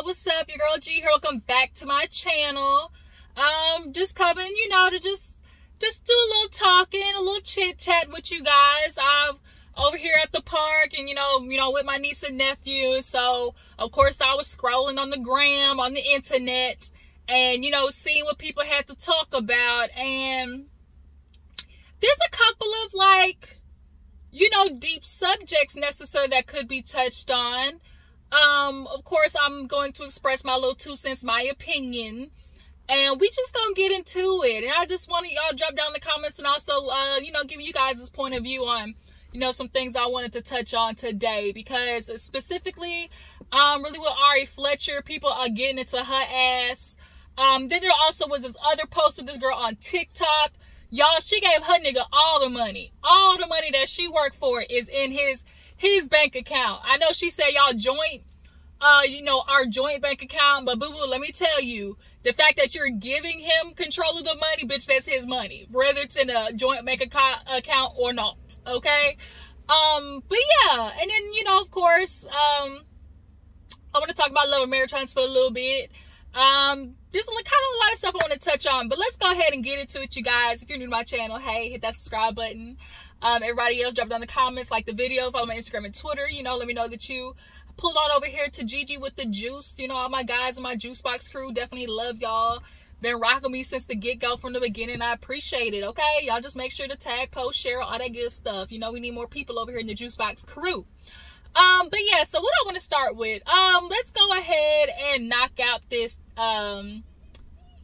What's up? Your girl G here. Welcome back to my channel. Just coming, to just do a little talking, a little chit chat with you guys. I'm over here at the park and with my niece and nephew. So of course I was scrolling on the gram, on the internet, and seeing what people had to talk about. And there's a couple of deep subjects necessary that could be touched on. Of course, I'm going to express my little 2 cents, my opinion, and we just gonna get into it. And I just want y'all drop down in the comments and also, give you guys this point of view on, some things I wanted to touch on today, because specifically, really with Ari Fletcher, people are getting into her ass. Then there also was this other post of this girl on TikTok. Y'all, she gave her nigga all the money. All the money that she worked for is in his bank account. I know she said y'all joint, our joint bank account, but boo-boo, let me tell you, the fact that you're giving him control of the money, bitch, that's his money, whether it's in a joint bank account or not, okay? But yeah, and then, of course, I want to talk about love and marriage transfer a little bit. There's kind of a lot of stuff I want to touch on, but let's go ahead and get into it, you guys. If you're new to my channel, hey, hit that subscribe button. Everybody else, drop down the comments, like the video, follow my Instagram and Twitter. Let me know that you pulled on over here to Gigi with the juice. All my guys in my juice box crew, definitely love y'all. Been rocking me since the get-go, from the beginning. I appreciate it, okay? Y'all just make sure to tag, post, share, all that good stuff. We need more people over here in the juice box crew. But yeah, so what I want to start with, let's go ahead and knock out this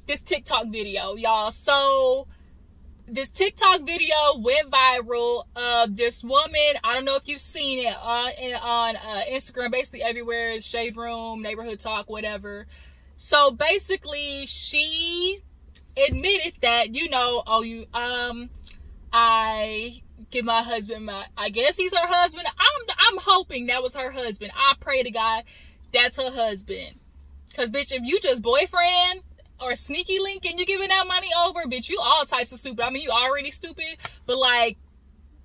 TikTok video, y'all. So this TikTok video went viral of this woman. I don't know if you've seen it on Instagram, basically everywhere, Shade Room, Neighborhood Talk, whatever. So basically she admitted that, I give my husband I guess he's her husband. I'm hoping that was her husband. I pray to God that's her husband. Cause bitch, if you just boyfriend or sneaky link and you giving that money over, bitch, you all types of stupid. I mean, you already stupid, but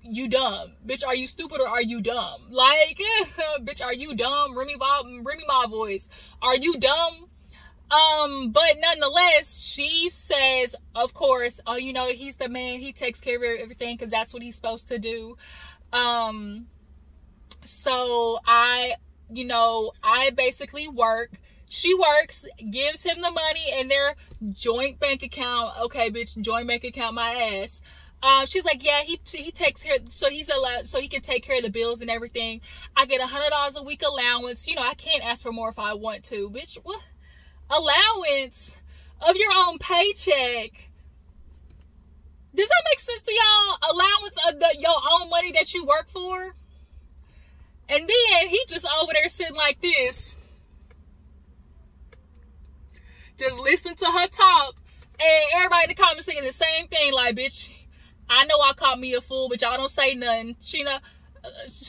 you dumb. Bitch, are you stupid or are you dumb? Bitch, are you dumb? Remy Ma voice. Are you dumb? But nonetheless, she says, of course, he's the man, he takes care of everything because that's what he's supposed to do. So I basically work. She works, gives him the money in their joint bank account. Okay, bitch, joint bank account my ass. She's like, yeah, he takes care, so he's allowed, so he can take care of the bills and everything. I get $100 a week allowance. I can't ask for more if I want to. Bitch, what? Allowance of your own paycheck? Does that make sense to y'all? Allowance of your own money that you work for? And then he just over there sitting like this, just listen to her talk, and everybody in the comments saying the same thing, like, bitch, I know I caught me a fool, but y'all don't say nothing.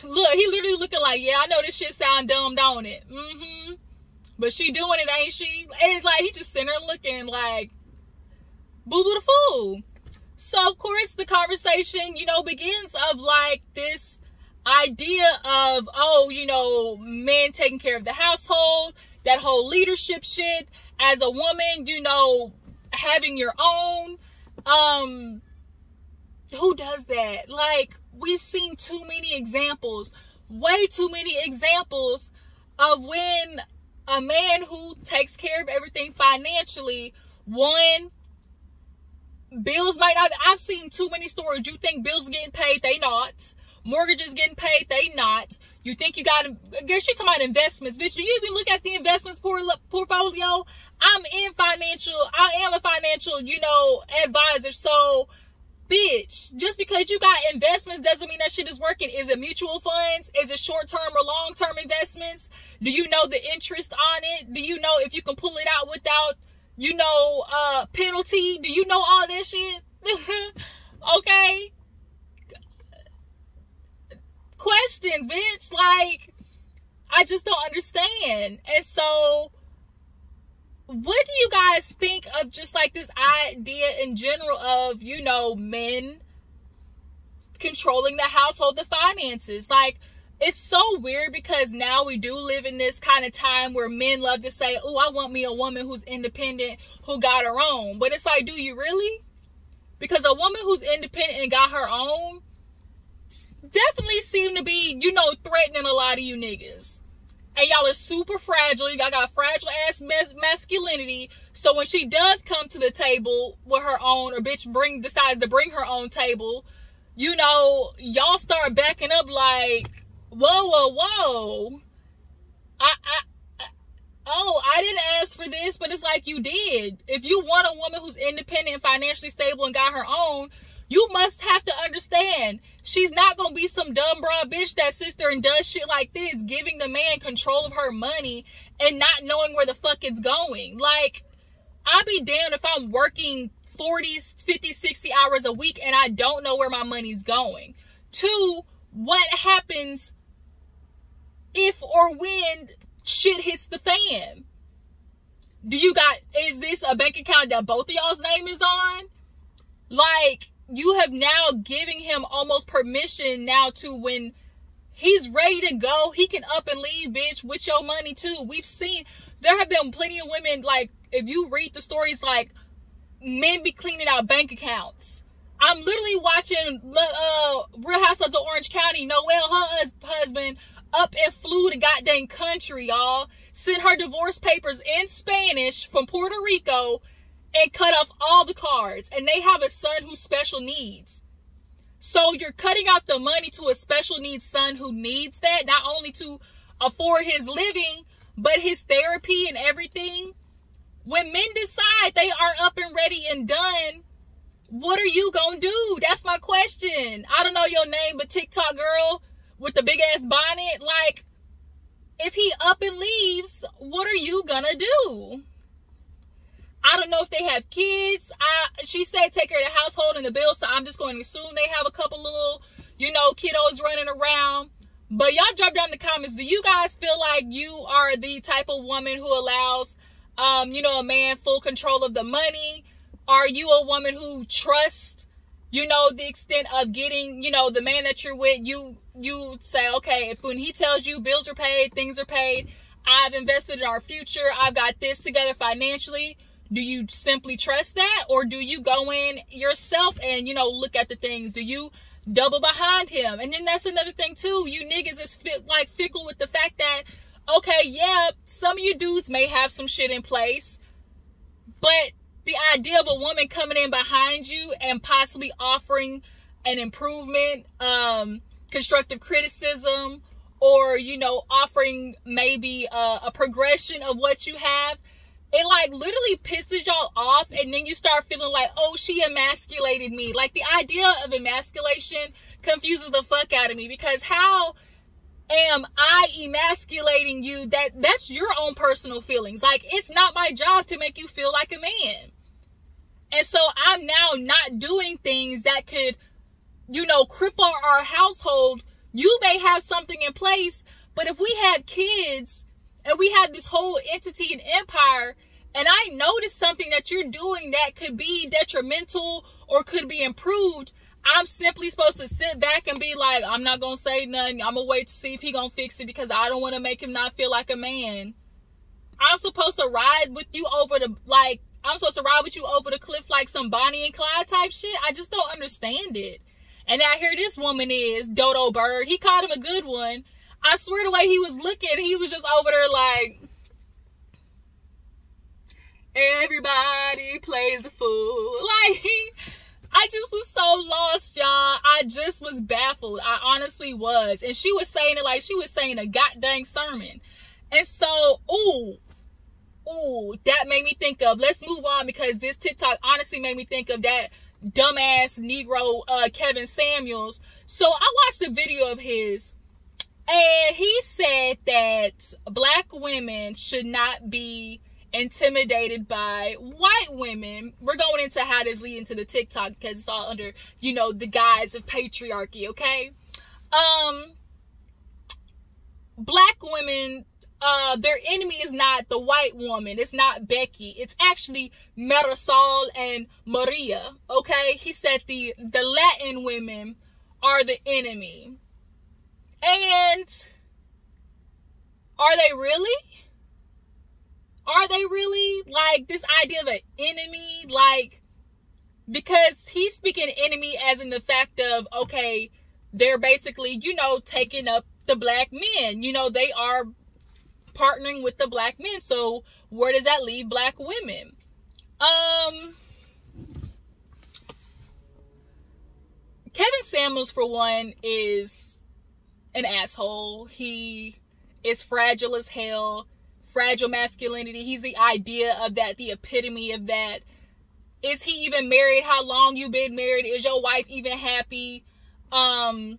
Look, he literally looking like, yeah, I know this shit sound dumb, don't it? But she doing it, ain't she? And it's like, he just sitting there looking like, boo-boo the fool. So, of course, the conversation, begins of, this idea of, men taking care of the household, that whole leadership shit. As a woman, having your own, who does that? We've seen too many examples, way too many examples of when a man who takes care of everything financially, one, bills might not, I've seen too many stories. You think bills getting paid, they not. Mortgages getting paid, they not. You think you got, girl, she talking about investments, bitch. Do you even look at the investments portfolio? I am a financial, advisor. So, bitch, just because you got investments doesn't mean that shit is working. Is it mutual funds? Is it short-term or long-term investments? Do you know the interest on it? Do you know if you can pull it out without, penalty? Do you know all that shit? Okay. Questions, bitch. I just don't understand. And so, what do you guys think of just this idea in general of, men controlling the household, the finances? it's so weird because now we do live in this kind of time where men love to say, oh, I want me a woman who's independent, who got her own. But it's like, do you really? Because a woman who's independent and got her own definitely seem to be, you know, threatening a lot of you niggas. And y'all are super fragile. Y'all got fragile ass masculinity. So when she does come to the table with her own, or bitch decides to bring her own table, you know, y'all start backing up like, whoa. I didn't ask for this, but it's like you did. If you want a woman who's independent and financially stable and got her own, you must have to understand she's not going to be some dumb broad bitch that sits there and does shit like this, giving the man control of her money and not knowing where the fuck it's going. Like, I'd be damned if I'm working 40, 50, 60 hours a week and I don't know where my money's going. 2, what happens if or when shit hits the fan? Is this a bank account that both of y'all's name is on? Like, you have now giving him almost permission now to, when he's ready to go, he can up and leave, bitch, with your money too. We've seen, there have been plenty of women, like, if you read the stories, like, men be cleaning out bank accounts. I'm literally watching Real Housewives of Orange County. Noelle, her husband, up and flew to goddamn country, y'all. Sent her divorce papers in Spanish from Puerto Rico and cut off all the cards. And they have a son who's special needs. So you're cutting off the money to a special needs son who needs that, not only to afford his living, but his therapy and everything. When men decide they are up and ready and done, what are you gonna do? That's my question. I don't know your name, but TikTok girl with the big ass bonnet, like, if he up and leaves, what are you gonna do? I don't know if they have kids. She said take care of the household and the bills, so I'm just going to assume they have a couple little, you know, kiddos running around. But y'all drop down in the comments, do you guys feel like you are the type of woman who allows, you know, a man full control of the money? Are you a woman who trusts, you know, the extent of getting, you know, the man that you're with, you say, okay, if when he tells you bills are paid, things are paid, I've invested in our future, I've got this together financially, do you simply trust that? Or do you go in yourself and, you know, look at the things? Do you double behind him? And then that's another thing too. You niggas is fickle with the fact that, okay, yeah, some of you dudes may have some shit in place, but the idea of a woman coming in behind you and possibly offering an improvement, constructive criticism, or, you know, offering maybe a progression of what you have, it like literally pisses y'all off. And then you start feeling like, oh, she emasculated me. Like, the idea of emasculation confuses the fuck out of me, because how am I emasculating you? That's your own personal feelings. Like, it's not my job to make you feel like a man. And so I'm now not doing things that could, you know, cripple our household. You may have something in place, but if we had kids and we had this whole entity and empire, and I notice something that you're doing that could be detrimental or could be improved, I'm simply supposed to sit back and be like, I'm not going to say nothing. I'm going to wait to see if he going to fix it because I don't want to make him not feel like a man. I'm supposed to ride with you over the, like, I'm supposed to ride with you over the cliff like some Bonnie and Clyde type shit. I just don't understand it. And now here this woman is, Dodo Bird. He called him a good one. I swear the way he was looking, he was just over there like, everybody plays a fool. Like, I just was so lost, y'all. I just was baffled. I honestly was. And she was saying it like she was saying a goddamn sermon. And so, ooh, that made me think of, let's move on, because this TikTok honestly made me think of that dumbass Negro Kevin Samuels. So I watched a video of his, and he said that black women should not be intimidated by white women. We're going into how this leads into the TikTok because it's all under, you know, the guise of patriarchy, okay? Black women, their enemy is not the white woman. It's not Becky. It's actually Marisol and Maria, okay? He said the Latin women are the enemy. And are they really? Are they really? Like, this idea of an enemy, like, because he's speaking enemy as in the fact of, okay, they're basically, you know, taking up the black men. You know, they are partnering with the black men. So where does that leave black women? Kevin Samuels, for one, is an asshole. He is fragile as hell. Fragile masculinity. He's the idea of that, the epitome of that. Is he even married? How long you been married? Is your wife even happy? Honestly,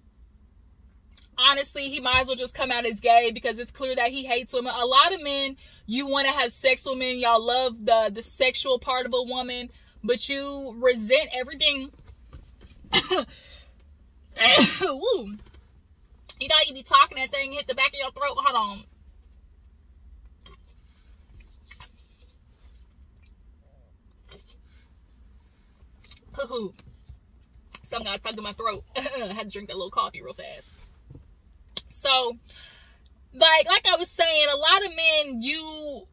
he might as well just come out as gay, because it's clear that he hates women. A lot of men, you want to have sex with men. Y'all love the sexual part of a woman, but you resent everything. Woo. You know, you be talking, that thing hit the back of your throat. Hold on. Something got stuck in my throat. I had to drink that little coffee real fast. So, like I was saying, a lot of men, you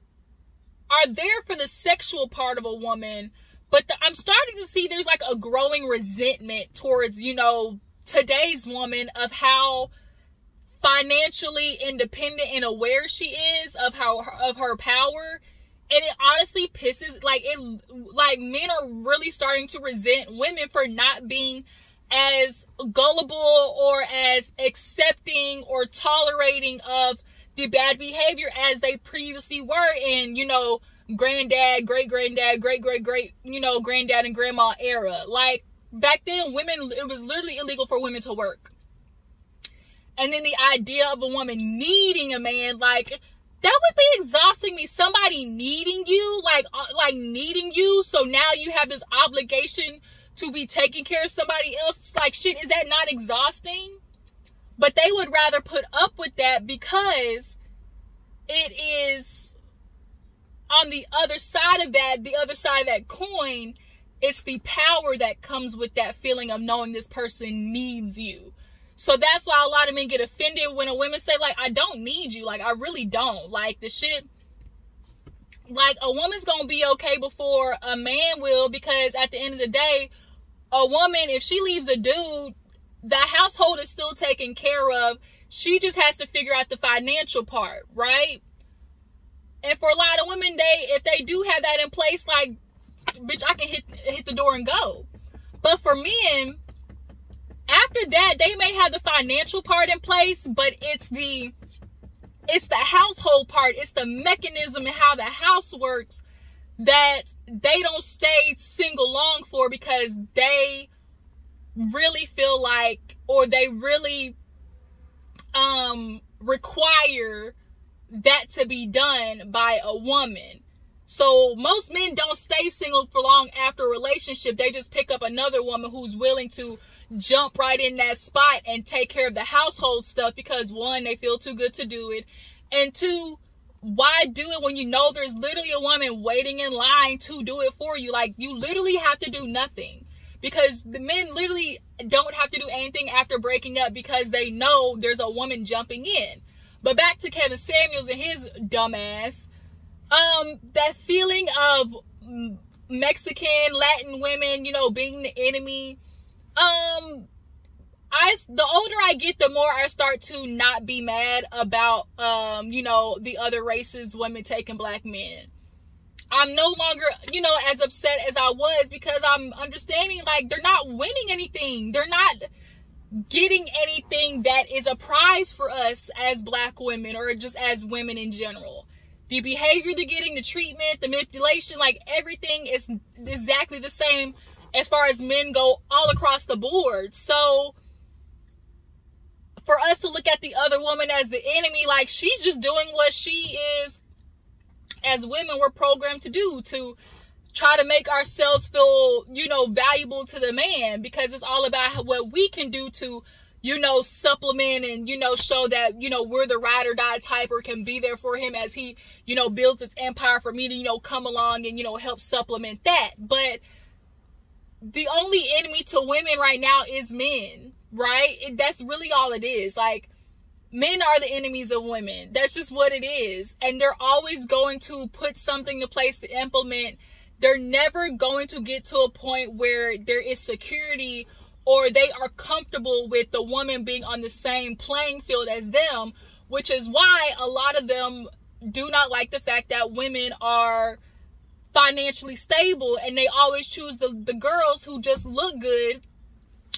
are there for the sexual part of a woman, but I'm starting to see there's like a growing resentment towards, you know, today's woman, of how financially independent and aware she is of her power. And it honestly pisses, like men are really starting to resent women for not being as gullible or as accepting or tolerating of the bad behavior as they previously were in, you know, granddad, great-granddad, great-great-great, you know, granddad and grandma era. Like, back then, women, it was literally illegal for women to work. And then the idea of a woman needing a man, like, that would be exhausting me. Somebody needing you, like needing you. So now you have this obligation to be taking care of somebody else. Like, shit, is that not exhausting? But they would rather put up with that because it is on the other side of that, the other side of that coin, it's the power that comes with that feeling of knowing this person needs you. So that's why a lot of men get offended when a woman say, like, I don't need you. Like, I really don't. Like, the shit, like, a woman's gonna be okay before a man will, because at the end of the day, a woman, if she leaves a dude, the household is still taken care of. She just has to figure out the financial part, right? And for a lot of women, if they do have that in place, like, bitch, I can hit the door and go. But for men, after that, they may have the financial part in place, but it's the household part. It's the mechanism and how the house works that they don't stay single long for, because they really feel like, or they really require that to be done by a woman. So most men don't stay single for long after a relationship. They just pick up another woman who's willing to jump right in that spot and take care of the household stuff, because one, they feel too good to do it, and two, why do it when you know there's literally a woman waiting in line to do it for you? Like, you literally have to do nothing, because the men literally don't have to do anything after breaking up, because they know there's a woman jumping in. But back to Kevin Samuels and his dumbass, that feeling of Mexican, Latin women, you know, being the enemy. The older I get, the more I start to not be mad about, you know, the other races, women taking black men. I'm no longer, you know, as upset as I was, because I'm understanding, like, they're not winning anything. They're not getting anything that is a prize for us as black women, or just as women in general. The behavior they're getting, the treatment, the manipulation, like, everything is exactly the same as far as men go all across the board. So for us to look at the other woman as the enemy, like, she's just doing what she is, as women we're programmed to do, to try to make ourselves feel, you know, valuable to the man, because it's all about what we can do to, you know, supplement and, you know, show that, you know, we're the ride or die type, or can be there for him as he, you know, builds his empire, for me to, you know, come along and, you know, help supplement that. But the only enemy to women right now is men, right? That's really all it is. Like, men are the enemies of women. That's just what it is. And they're always going to put something in place to implement. They're never going to get to a point where there is security or they are comfortable with the woman being on the same playing field as them, which is why a lot of them do not like the fact that women are financially stable, and they always choose the girls who just look good.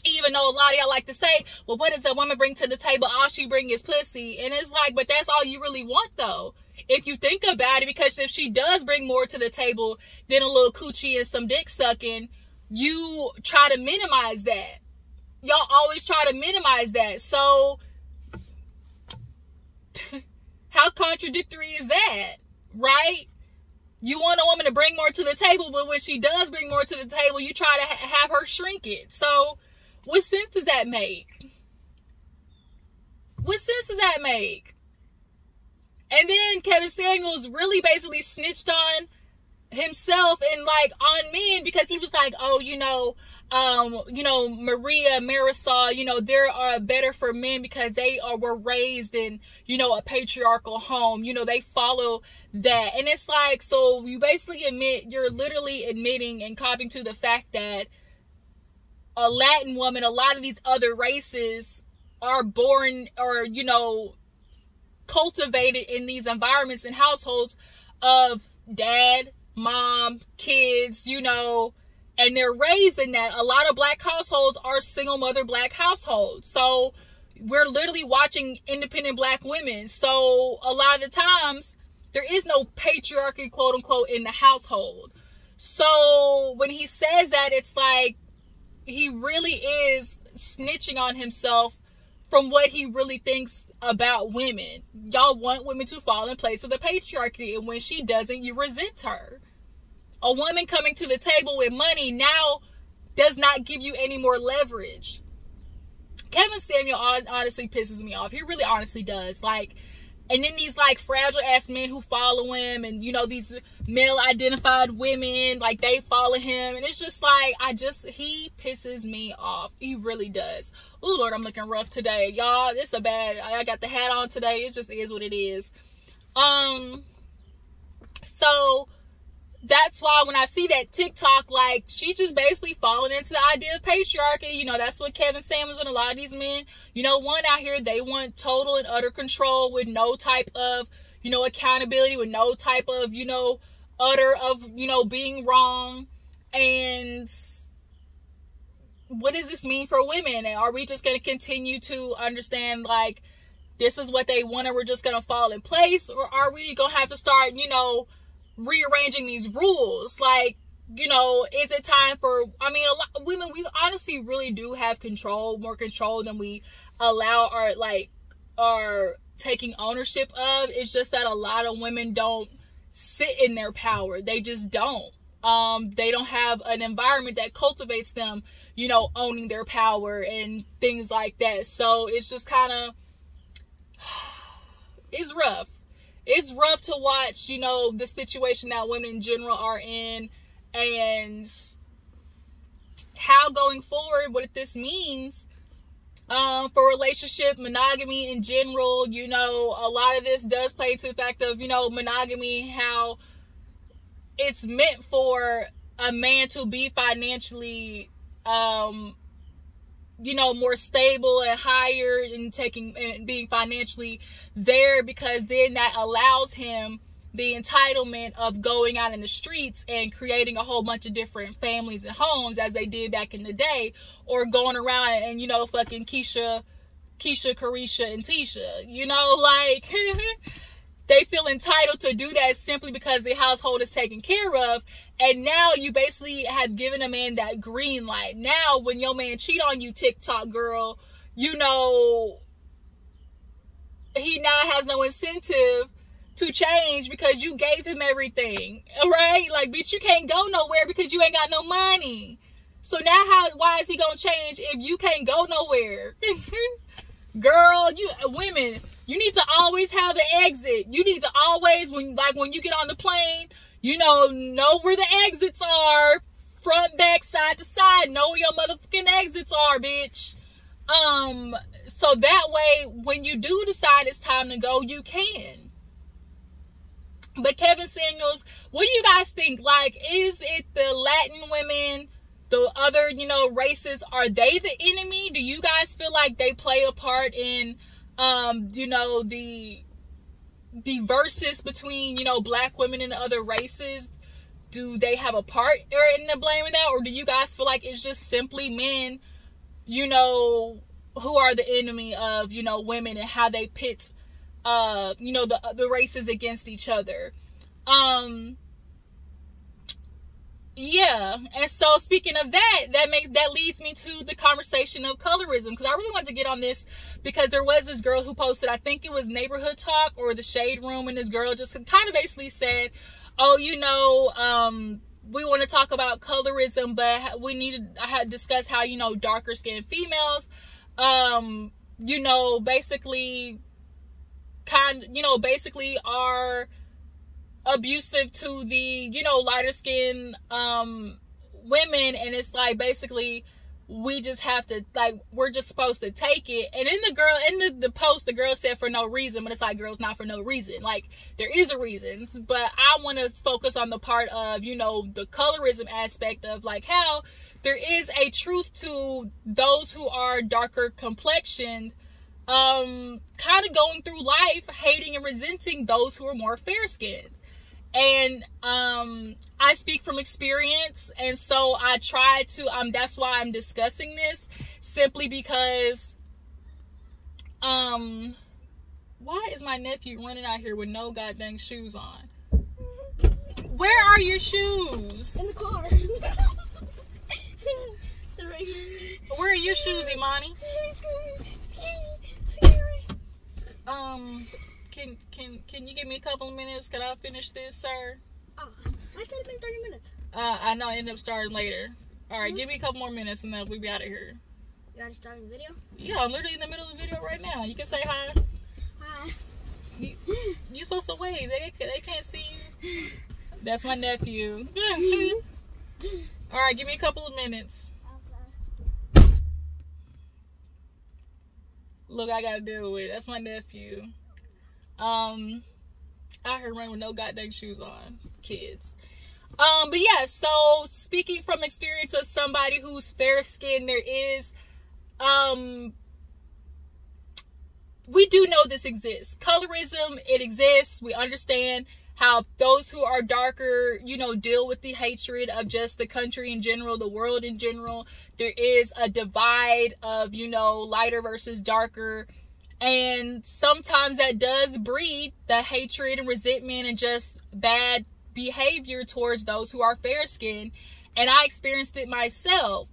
Even though a lot of y'all like to say, well, what does a woman bring to the table? All she bring is pussy. And it's like, but that's all you really want, though. If you think about it, because if she does bring more to the table than a little coochie and some dick sucking, you try to minimize that. Y'all always try to minimize that. So, how contradictory is that? Right? You want a woman to bring more to the table, but when she does bring more to the table, you try to have her shrink it. So, what sense does that make? What sense does that make? And then Kevin Samuels really basically snitched on himself and like on men, because he was like, oh, Maria, Marisol, they're better for men because they were raised in, a patriarchal home. They follow that. And it's like, so you basically you're literally admitting and copying to the fact that a Latin woman, a lot of these other races are born or, cultivated in these environments and households of dad, mom, kids, and they're raised in that. A lot of black households are single mother black households. So we're literally watching independent black women. So a lot of the times there is no patriarchy, quote unquote, in the household. So when he says that, it's like he really is snitching on himself from what he really thinks about women. Y'all want women to fall in place of the patriarchy, and when she doesn't, you resent her. A woman coming to the table with money now does not give you any more leverage. Kevin Samuel honestly pisses me off. He really honestly does. Like, and then these like fragile ass men who follow him, and these male identified women, like they follow him, and it's just like, he pisses me off. He really does. Oh Lord, I'm looking rough today, y'all. This is I got the hat on today. It just is what it is. So that's why when I see that TikTok, like, she just basically falling into the idea of patriarchy. That's what Kevin Samuels and a lot of these men, one out here, they want total and utter control with no type of, accountability, with no type of, utter of, being wrong. And what does this mean for women? And are we just going to continue to understand, like, this is what they want and we're just going to fall in place? Or are we going to have to start, rearranging these rules? Like, is it time for, a lot of women, we honestly really do have more control than we allow are taking ownership of. It's just that a lot of women don't sit in their power. They just don't. They don't have an environment that cultivates them, owning their power and things like that. So it's just kind of, it's rough. It's rough to watch, the situation that women in general are in, and how going forward, what this means for relationship, monogamy in general. A lot of this does play into the fact of, monogamy, how it's meant for a man to be financially, more stable and higher, and being financially there, because then that allows him the entitlement of going out in the streets and creating a whole bunch of different families and homes, as they did back in the day, or going around and fucking Keisha, Carisha, and Tisha, like they feel entitled to do that simply because the household is taken care of. And now you basically have given a man that green light. Now when your man cheat on you, TikTok girl, he now has no incentive to change because you gave him everything, right? Like, bitch, you can't go nowhere because you ain't got no money. So now why is he gonna change if you can't go nowhere? Girl, women, you need to always have an exit. You need to always, when you get on the plane, know where the exits are. Front, back, side to side. Know where your motherfucking exits are, bitch. so that way, when you do decide it's time to go, you can. But Kevin Samuels, what do you guys think? Like, is it the Latin women, the other, you know, races, are they the enemy? Do you guys feel like they play a part in, you know, the versus between, you know, black women and other races? Do they have a part in the blame of that? Or do you guys feel like it's just simply men, you know, who are the enemy of, you know, women, and how they pit, you know, the races against each other? Yeah. And so speaking of that leads me to the conversation of colorism, because I really wanted to get on this because there was this girl who posted, I think it was Neighborhood Talk or the Shade Room, and this girl just kind of basically said, oh, you know, we want to talk about colorism, but I had discussed how, you know, darker skinned females, you know, basically are abusive to the, you know, lighter skinned women, and it's like basically we just have to, like, we're just supposed to take it. And in the post, the girl said for no reason, but it's like, girls, not for no reason. Like, there is a reason. But I want to focus on the part of, you know, the colorism aspect of, like, how there is a truth to those who are darker complexioned, kind of going through life hating and resenting those who are more fair skinned. And I speak from experience, and so I try to, that's why I'm discussing this, simply because, why is my nephew running out here with no goddamn shoes on? Where are your shoes? In the car. They're right here. Where are your shoes, Imani? Scary. Can you give me a couple of minutes? Can I finish this, sir? I thought it'd been 30 minutes. I know I ended up starting later. Alright, give me a couple more minutes and then we'll be out of here. You already started the video? Yeah, I'm literally in the middle of the video right now. You can say hi. Hi. You supposed to wave. They can't see you. That's my nephew. Alright, give me a couple of minutes. Okay. Look, I gotta deal with it. That's my nephew. Out here running with no goddamn shoes on. Kids. But yeah, so speaking from experience of somebody who's fair skinned, there is, we do know this exists. Colorism, it exists. We understand how those who are darker, you know, deal with the hatred of just the country in general, the world in general. There is a divide of, you know, lighter versus darker. And sometimes that does breed the hatred and resentment and just bad behavior towards those who are fair skinned. And I experienced it myself.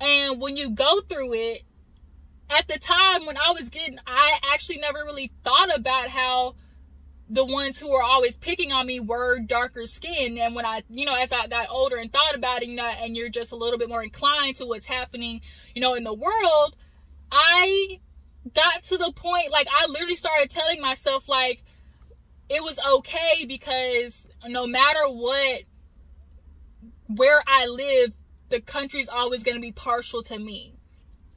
And when you go through it, at the time when I actually never really thought about how the ones who were always picking on me were darker skinned. And when I, you know, as I got older and thought about it, you know, and you're just a little bit more inclined to what's happening, you know, in the world, I got to the point, like, I literally started telling myself, like, it was okay, because no matter what, where I live, the country's always going to be partial to me,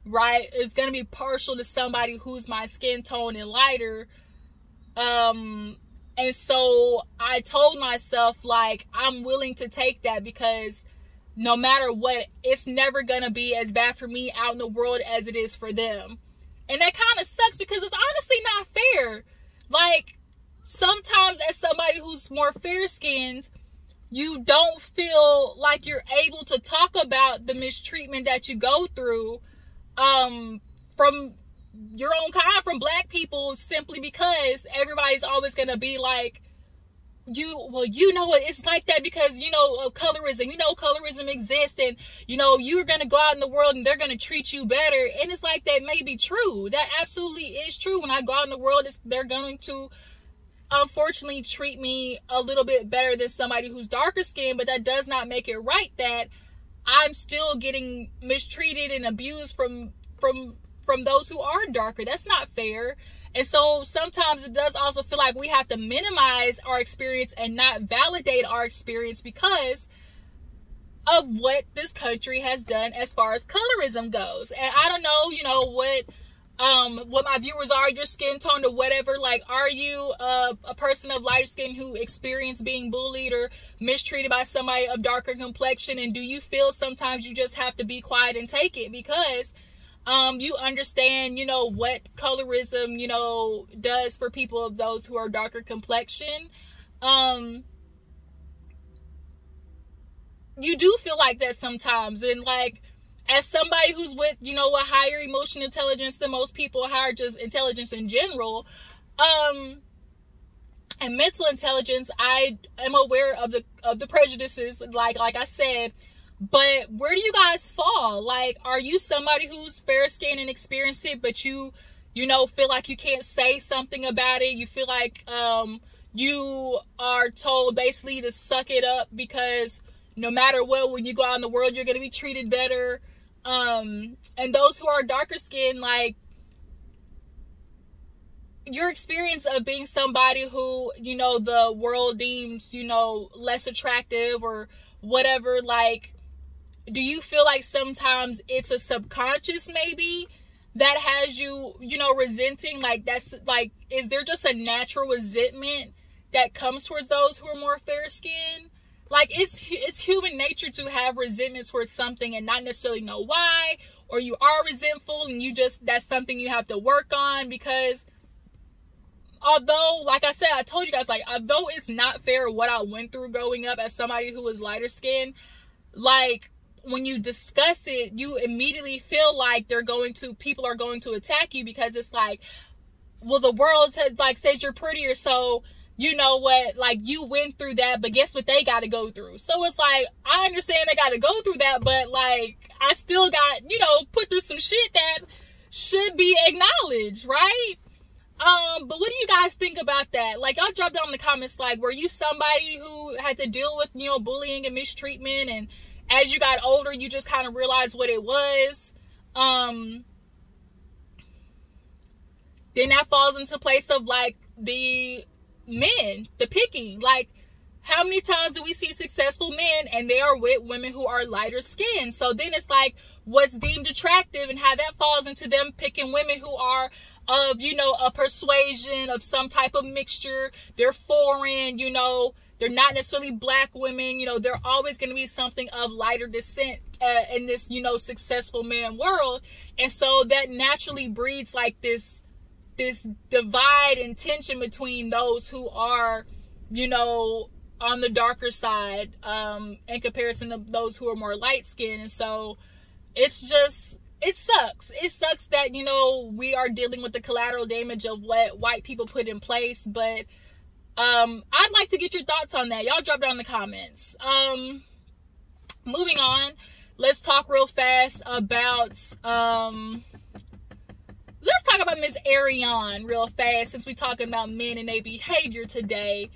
right? It's going to be partial to somebody who's my skin tone and lighter. And so I told myself, like, I'm willing to take that, because no matter what, it's never going to be as bad for me out in the world as it is for them. And that kind of sucks, because it's honestly not fair. Like, sometimes as somebody who's more fair-skinned, you don't feel like you're able to talk about the mistreatment that you go through from your own kind, from black people, simply because everybody's always going to be like, you know what, it's like that because, you know, of colorism. You know, colorism exists, and, you know, you're going to go out in the world and they're going to treat you better. And it's like, that may be true. That absolutely is true. When I go out in the world, they're going to, unfortunately, treat me a little bit better than somebody who's darker skinned, but that does not make it right that I'm still getting mistreated and abused from those who are darker. That's not fair. And so sometimes it does also feel like we have to minimize our experience and not validate our experience because of what this country has done as far as colorism goes. And I don't know, you know, what what my viewers are, your skin tone or whatever. Like, are you a person of lighter skin who experienced being bullied or mistreated by somebody of darker complexion? And do you feel sometimes you just have to be quiet and take it because you understand, you know, what colorism, you know, does for people of those who are darker complexion? You do feel like that sometimes. And like, as somebody who's with, you know, a higher emotional intelligence than most people, higher just intelligence in general, and mental intelligence, I am aware of the prejudices, like I said. But where do you guys fall? Like, are you somebody who's fair skinned and experienced it, but you know, feel like you can't say something about it? You feel like you are told basically to suck it up because no matter what, when you go out in the world, you're going to be treated better. And those who are darker skinned, like, your experience of being somebody who, you know, the world deems, you know, less attractive or whatever, like, do you feel like sometimes it's a subconscious maybe that has you, you know, resenting? Like, that's like, is there just a natural resentment that comes towards those who are more fair skinned? Like, it's human nature to have resentment towards something and not necessarily know why, or you are resentful and you just, that's something you have to work on. Because although, like I said, I told you guys, like, although it's not fair what I went through growing up as somebody who was lighter skinned, like, when you discuss it, you immediately feel like people are going to attack you because it's like, well, the world says you're prettier, so you know what, like, you went through that, but guess what they got to go through? So it's like, I understand they got to go through that, but like, I still got, you know, put through some shit that should be acknowledged, right? But what do you guys think about that? Like, y'all drop down in the comments, like, were you somebody who had to deal with, you know, bullying and mistreatment, and as you got older, you just kind of realized what it was? Then that falls into place of, like, the men, the picking. Like, how many times do we see successful men and they are with women who are lighter skinned? So then it's like, what's deemed attractive and how that falls into them picking women who are of, you know, a persuasion of some type of mixture. They're foreign, you know, they're not necessarily black women, you know, they're always going to be something of lighter descent in this, you know, successful man world. And so that naturally breeds like this divide and tension between those who are, you know, on the darker side in comparison to those who are more light skinned. And so it's just, it sucks that, you know, we are dealing with the collateral damage of what white people put in place. But I'd like to get your thoughts on that. Y'all drop down in the comments. Moving on, let's talk real fast about let's talk about Miss Arionne real fast, since we're talking about men and their behavior today.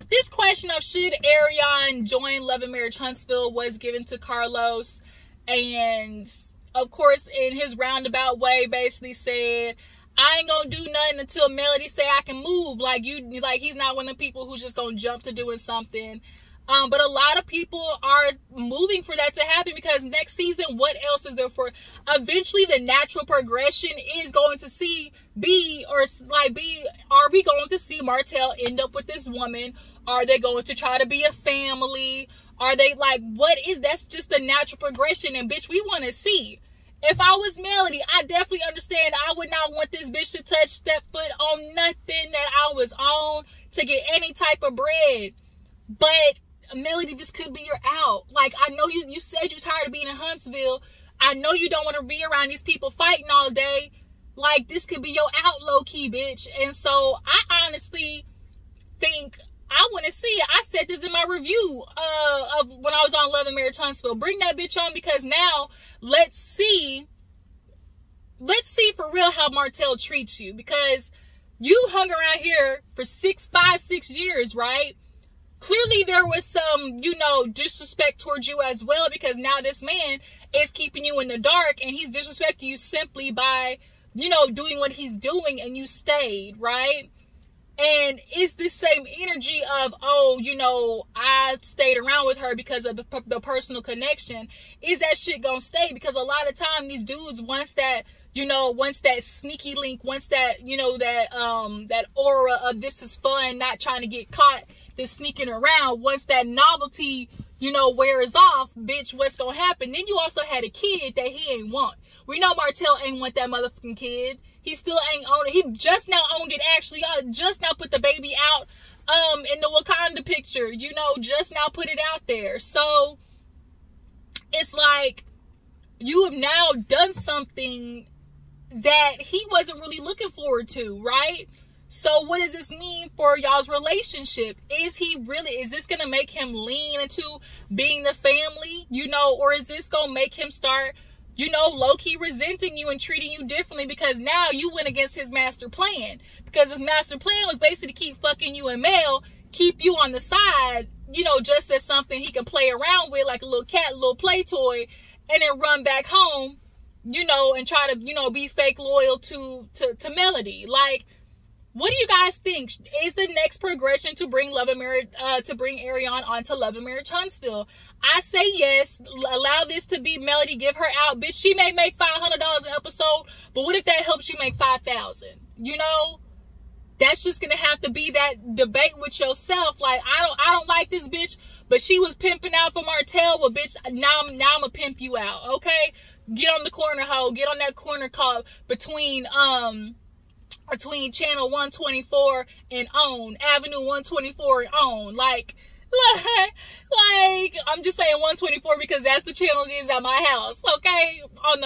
This question of should Arionne join Love and Marriage Huntsville was given to Carlos, and of course in his roundabout way basically said, I ain't gonna do nothing until Melody say I can move. Like, he's not one of the people who's just gonna jump to doing something. But a lot of people are moving for that to happen, because next season, what else is there for? Eventually, the natural progression is going to are we going to see Martell end up with this woman? Are they going to try to be a family? Are they like, that's just the natural progression, and bitch, we want to see. If I was Melody, I definitely understand. I would not want this bitch to step foot on nothing that I was on to get any type of bread. But Melody, this could be your out. Like, I know you said you're tired of being in Huntsville. I know you don't want to be around these people fighting all day. Like, this could be your out, low-key, bitch. And so, I honestly think I want to see it. I said this in my review of when I was on Love and Marriage Huntsville. Bring that bitch on, because now, let's see for real how Martell treats you. Because you hung around here for 5, 6 years, right? Clearly there was some, you know, disrespect towards you as well, because now this man is keeping you in the dark, and he's disrespecting you simply by, you know, doing what he's doing, and you stayed, right? And it's the same energy of, oh, you know, I stayed around with her because of the personal connection. Is that shit gonna stay? Because a lot of time these dudes, once that, you know, once that sneaky link, once that, you know, that aura of this is fun, not trying to get caught, this sneaking around, once that novelty, you know, wears off, bitch, what's gonna happen? Then you also had a kid that he ain't want. We know Martell ain't want that motherfucking kid. He still ain't own it. He just now owned it, actually. Y'all just now put the baby out in the Wakanda picture. You know, just now put it out there. So, it's like, you have now done something that he wasn't really looking forward to, right? So what does this mean for y'all's relationship? Is this going to make him lean into being the family, you know, or is this going to make him start, you know, low-key resenting you and treating you differently because now you went against his master plan? Because his master plan was basically to keep fucking you and Mel, keep you on the side, you know, just as something he can play around with, like a little cat, a little play toy, and then run back home, you know, and try to, you know, be fake loyal to Melody. Like, what do you guys think? Is the next progression to bring Arionne onto Love and Marriage Huntsville? I say yes. Allow this to be Melody. Give her out. Bitch, she may make $500 an episode, but what if that helps you make $5,000? You know? That's just gonna have to be that debate with yourself. Like, I don't like this bitch, but she was pimping out for Martell. Well, bitch, now I'm gonna pimp you out, okay? Get on the corner, hoe. Get on that corner call between channel 124 and OWN, Avenue 124 and OWN. Like, I'm just saying 124 because that's the channel that is at my house, okay? On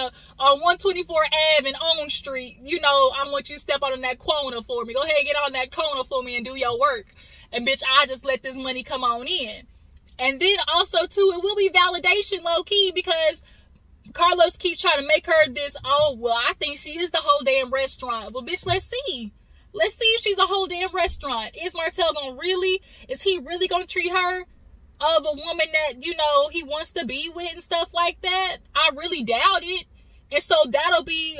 124 Ave and OWN Street, you know, I want you to step out on that corner for me. Go ahead and get on that corner for me and do your work. And bitch, I just let this money come on in. And then also too, it will be validation low-key because Carlos keeps trying to make her this, oh, well, I think she is the whole damn restaurant. Well, bitch, let's see. Let's see if she's the whole damn restaurant. Is Martell is he really gonna treat her of a woman that, you know, he wants to be with and stuff like that? I really doubt it. And so that'll be,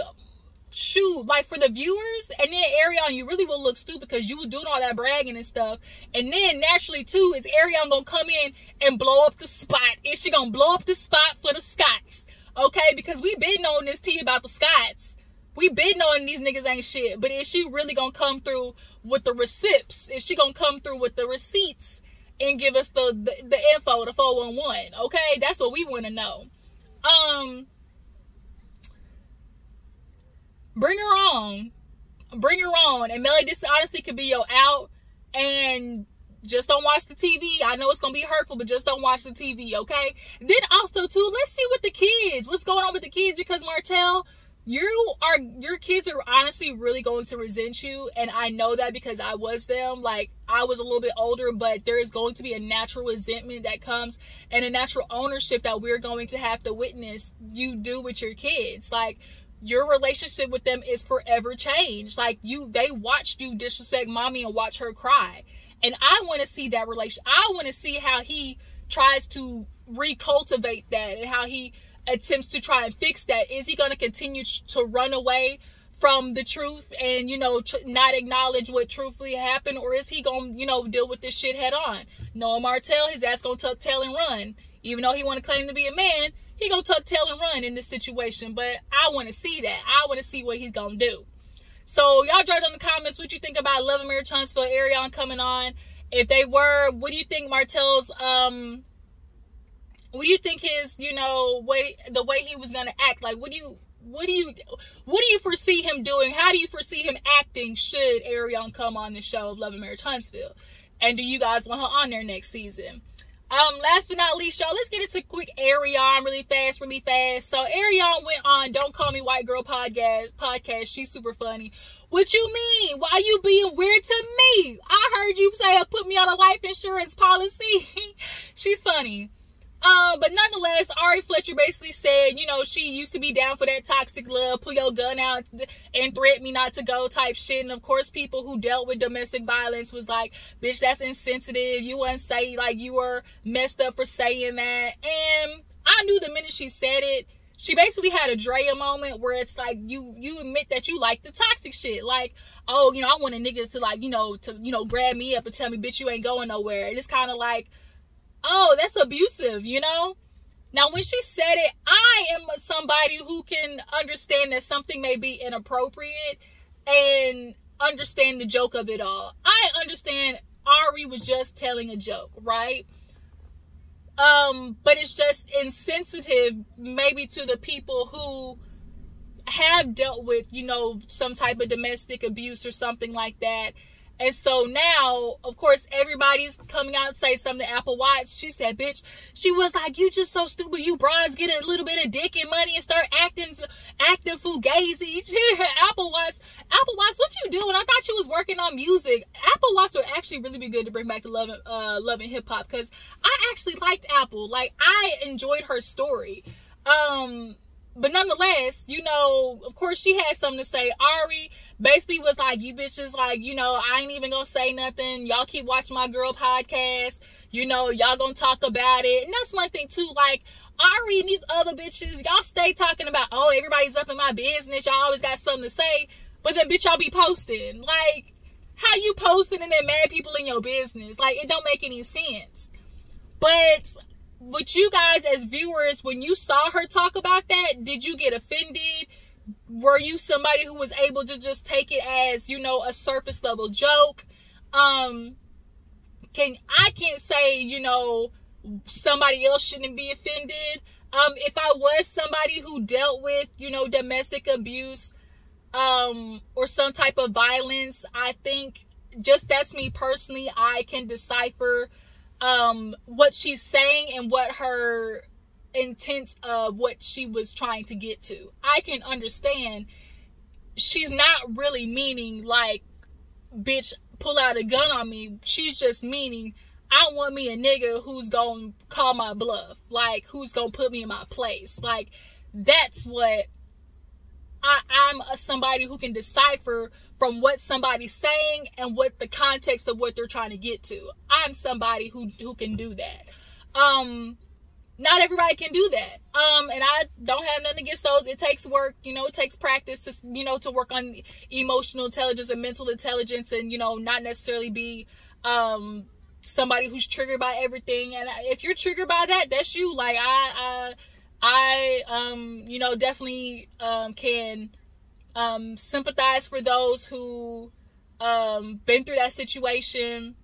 shoot, like for the viewers. And then Arionne, you really will look stupid because you were doing all that bragging and stuff. And then naturally too, is Arionne gonna come in and blow up the spot? Is she gonna blow up the spot for the Scots? Okay, because we been knowing this tea about the Scots. We been knowing these niggas ain't shit. But is she really gonna come through with the receipts? Is she gonna come through with the receipts and give us the info, the 411? Okay, that's what we want to know. Bring her on. Bring her on. And Melody, this honestly could be your out. And just don't watch the TV. I know it's going to be hurtful, but just don't watch the TV, okay? Then also, too, let's see with the kids. What's going on with the kids? Because, Martell, your kids are honestly really going to resent you. And I know that because I was them. Like, I was a little bit older, but there is going to be a natural resentment that comes and a natural ownership that we're going to have to witness you do with your kids. Like, your relationship with them is forever changed. Like, they watched you disrespect mommy and watch her cry. And I want to see that relation. I want to see how he tries to recultivate that and how he attempts to try and fix that. Is he going to continue to run away from the truth and, you know, not acknowledge what truthfully happened? Or is he going to, you know, deal with this shit head on? Noah Martell, his ass going to tuck tail and run. Even though he want to claim to be a man, he going to tuck tail and run in this situation. But I want to see that. I want to see what he's going to do. So y'all drop down in the comments what you think about Love and Marriage Huntsville, Arionne coming on. If they were, what do you think Martell's, what do you think his, you know, the way he was gonna act? Like, what do you foresee him doing? How do you foresee him acting should Arionne come on the show of Love and Marriage Huntsville? And do you guys want her on there next season? Last but not least, y'all, let's get into quick Arionne really fast. So Arionne went on Don't Call Me White Girl podcast. She's super funny. What you mean? Why you being weird to me? I heard you say put me on a life insurance policy. She's funny. But nonetheless, Ari Fletcher basically said, you know, she used to be down for that toxic love, pull your gun out and threaten me not to go type shit. And of course, people who dealt with domestic violence was like, bitch, that's insensitive. You wouldn't say, like, you were messed up for saying that. And I knew the minute she said it, she basically had a Drea moment where it's like, you admit that you like the toxic shit. Like, oh, you know, I want a nigga to like, to grab me up and tell me, bitch, you ain't going nowhere. And it's kind of like, oh, that's abusive, you know? Now, when she said it, I am somebody who can understand that something may be inappropriate and understand the joke of it all. I understand Ari was just telling a joke, right? But it's just insensitive maybe to the people who have dealt with, you know, some type of domestic abuse or something like that. And so now, of course, everybody's coming out and say something to Apple Watch. She said, bitch, she was like, you just so stupid. You broads get a little bit of dick and money and start acting fugazi. Apple Watch, what you doing? I thought you was working on music. Apple Watch would actually really be good to bring back the love and hip hop, because I actually liked Apple. Like, I enjoyed her story. But nonetheless, you know, of course she had something to say. Ari basically was like, you bitches, like, you know, I ain't even gonna say nothing. Y'all keep watching my girl podcast. You know, y'all gonna talk about it. And that's one thing too, like, Ari and these other bitches, y'all stay talking about, oh, everybody's up in my business. Y'all always got something to say. But then, bitch, y'all be posting. Like, how you posting and then mad people in your business? Like, it don't make any sense. But with you guys as viewers, when you saw her talk about that, did you get offended? Were you somebody who was able to just take it as, you know, a surface level joke? I can't say, you know, somebody else shouldn't be offended. If I was somebody who dealt with, you know, domestic abuse, or some type of violence, I think just that's me personally, I can decipher what she's saying and what her intent of what she was trying to get to. I can understand she's not really meaning like, bitch, pull out a gun on me. She's just meaning, I want me a nigga who's gonna call my bluff, like, who's gonna put me in my place. Like, that's what I'm somebody who can decipher from what somebody's saying and what the context of what they're trying to get to. I'm somebody who can do that. Not everybody can do that. And I don't have nothing against those. It takes work, you know, it takes practice to, you know, to work on emotional intelligence and mental intelligence, and, you know, not necessarily be somebody who's triggered by everything. And if you're triggered by that, that's you. Like, I you know, definitely can sympathize for those who been through that situation.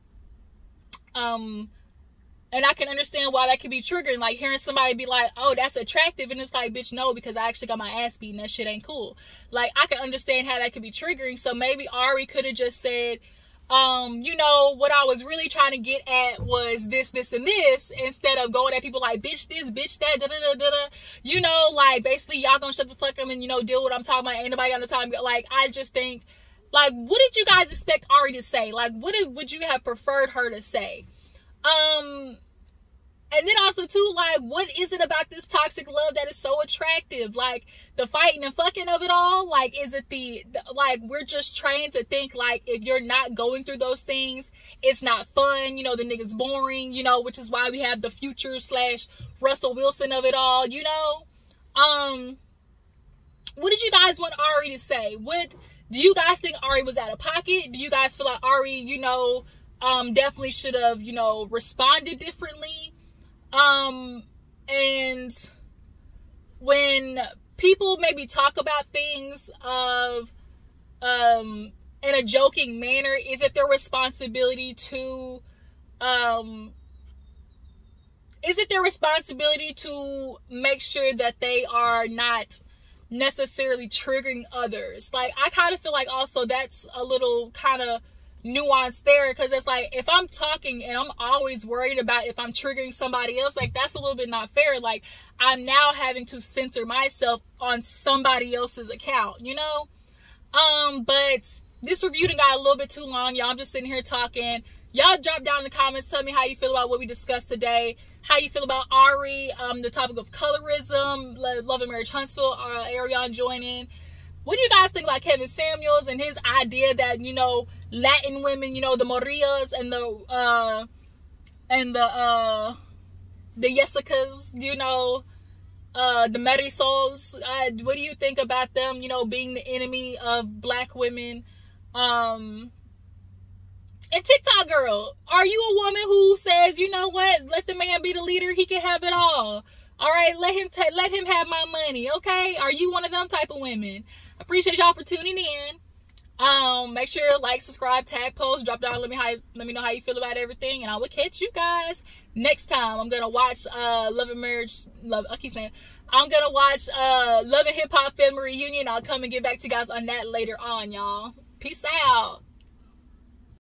And I can understand why that could be triggering, like hearing somebody be like, oh, that's attractive, and it's like, bitch, no, because I actually got my ass beaten. That shit ain't cool. Like, I can understand how that could be triggering. So maybe Ari could have just said, you know, what I was really trying to get at was this, and this, instead of going at people like, bitch this, bitch that, da-da-da-da-da. You know, like, basically, y'all gonna shut the fuck up and, you know, deal with what I'm talking about. Ain't nobody got no time. Like, I just think, like, what did you guys expect Ari to say? Like, what would you have preferred her to say? And then also too, like, what is it about this toxic love that is so attractive? Like, the fighting and fucking of it all? Like, is it the like, we're just trained to think, like, if you're not going through those things, it's not fun, you know, the nigga's boring, you know, which is why we have the Future / Russell Wilson of it all, you know? What did you guys want Ari to say? What, do you guys think Ari was out of pocket? Do you guys feel like Ari, you know, definitely should have, you know, responded differently? And when people maybe talk about things of, in a joking manner, is it their responsibility to, make sure that they are not necessarily triggering others? Like, I kind of feel like also that's a little kind of nuance there, because it's like, if I'm talking and I'm always worried about if I'm triggering somebody else, like, that's a little bit not fair. Like, I'm now having to censor myself on somebody else's account, you know? But this review done got a little bit too long, y'all. I'm just sitting here talking. Y'all drop down in the comments, tell me how you feel about what we discussed today, how you feel about Ari, the topic of colorism, Love and Marriage Huntsville, Arionne joining. What do you guys think about Kevin Samuels and his idea that, you know, Latin women, you know, the Marias and the Jessicas, you know, the Marisols, what do you think about them, you know, being the enemy of black women? And TikTok girl, are you a woman who says, you know what, let the man be the leader, he can have it all? All right, let him have my money, okay? Are you one of them type of women? Appreciate y'all for tuning in. Make sure to like, subscribe, tag, post, drop down. Let me know how you feel about everything, and I will catch you guys next time. I'm gonna watch Love and Marriage. I keep saying I'm gonna watch Love and Hip Hop Family Reunion. I'll come and get back to you guys on that later on, y'all. Peace out.